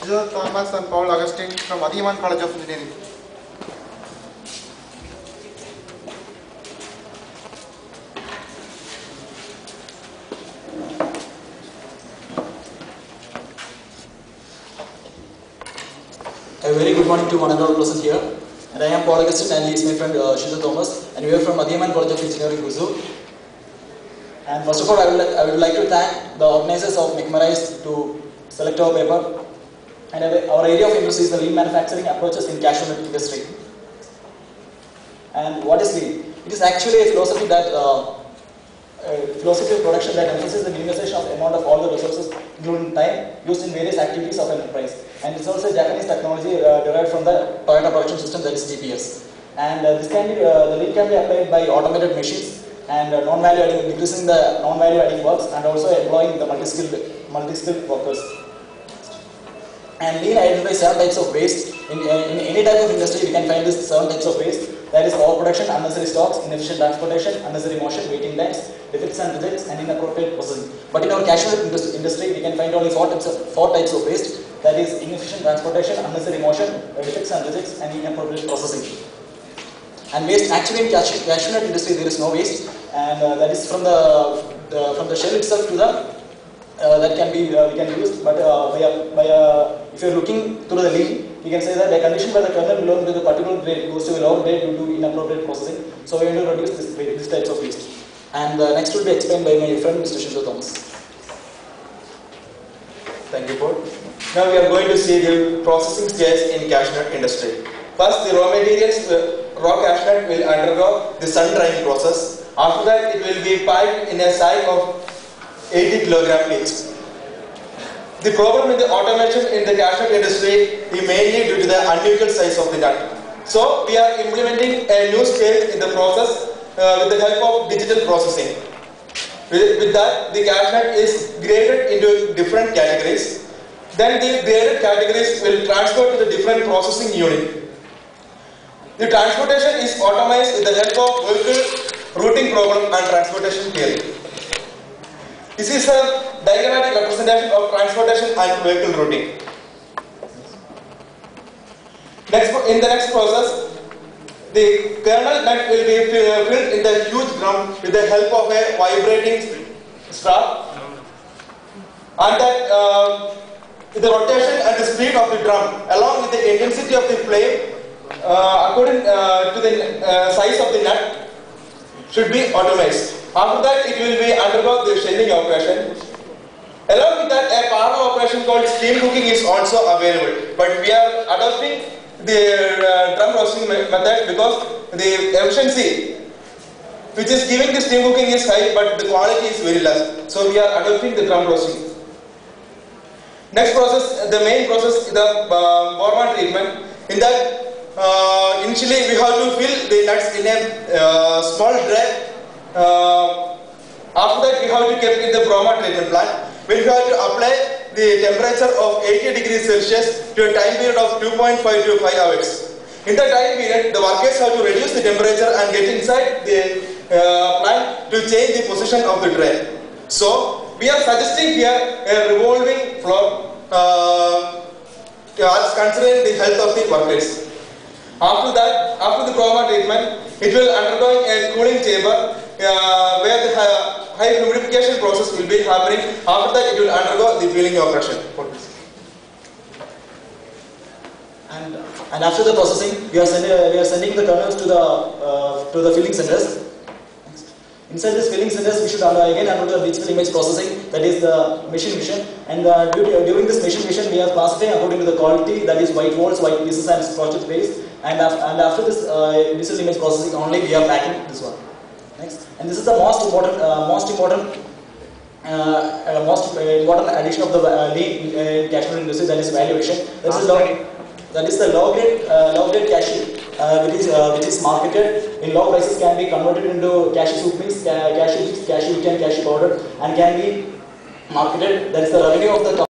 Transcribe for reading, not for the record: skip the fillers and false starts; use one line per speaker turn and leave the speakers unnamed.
Joseph Thomas and Paul Augustine from Adiyaman College of Engineering.
A very good morning to one and all present here. And I am Paul Augustine and he is my friend Joseph Thomas, and we are from Adiyaman College of Engineering, Huzur. And first of all, I would like to thank the organizers of McMarise to select our paper. And our area of interest is the lean manufacturing approaches in cashew nut industry. And what is lean? It is actually a philosophy philosophy of production that emphasizes the minimization of amount of all the resources, including time, used in various activities of enterprise. And it's also a Japanese technology derived from the Toyota production system, that is TPS. And this can be the lean can be applied by automated machines and non-value adding, decreasing the non-value adding works, and also employing the multi-skilled workers. And lean identifies 7 types of waste. In any type of industry, we can find these 7 types of waste. That is overproduction, unnecessary stocks, inefficient transportation, unnecessary motion, waiting times, defects and rejects, and inappropriate processing. But in our cashew nut industry, we can find only 4 types of waste. That is inefficient transportation, unnecessary motion, defects and rejects, and inappropriate processing. And waste, actually in cashew nut industry, there is no waste, and that is from the shell itself to the that can be we can use, but if you are looking through the lean, we can say that a condition where the kernel belonging to the particular grade goes to a lower grade due to inappropriate processing. So we want to reduce this types of waste. And next will be explained by my friend Mr. Shinzo Thomas.
Thank you, Paul. Now we are going to see the processing stage in cashew nut industry. First, the raw materials, raw cashew nut will undergo the sun drying process. After that, it will be piped in a sack of 80 kg each. The problem with the automation in the cashew nut industry is mainly due to the unequal size of the nut. So we are implementing a new stage in the process with the help of digital processing. With that, the cashew nut is graded into different categories. Then the graded categories will transfer to the different processing unit. The transportation is automated with the help of vehicle routing problem and transportation theory. This is a diagrammatic representation of transportation and vehicle routing. In the next process, the kernel nut will be filled in the huge drum with the help of a vibrating strap, and that the rotation and the speed of the drum along with the intensity of the flame according to the size of the nut should be automated. After that, it will be undergo the shelling operation. Along with that, a parallel operation called steam cooking is also available. But we are adopting the drum roasting method because the efficiency which is giving the steam cooking is high, but the quality is very less. So we are adopting the drum roasting. Next process, the main process is the Bormann treatment. In that, initially we have to fill the nuts in a small tray. After that, we have to keep in the Bormann treatment plant. We have to apply the temperature of 80 degrees Celsius to a time period of 2.5 to 5 hours. In that time period, the workers have to reduce the temperature and get inside the plant to change the position of the tray. So, we are suggesting here a revolving floor considering the health of the workers. After that, after the Bormann treatment, it will undergo a cooling chamber where the high humidification process will be happening. After that, it will undergo the peeling operation.
And after the processing, we are sending the kernels to the filling centers. Inside these filling centers, we should again undergo the digital image processing, that is the machine vision. And during this machine vision, we are classifying according to the quality, that is white walls, white pieces, and project base. And after this digital image processing only, we are packing this one. Next, and this is the most important addition of the lean in cashew nut industry, that is value addition. That is the low grade cashew, which is marketed in low prices, can be converted into cashew soup mix, cashew chips, cashew wheat, and cashew powder, and can be marketed. That is the revenue of the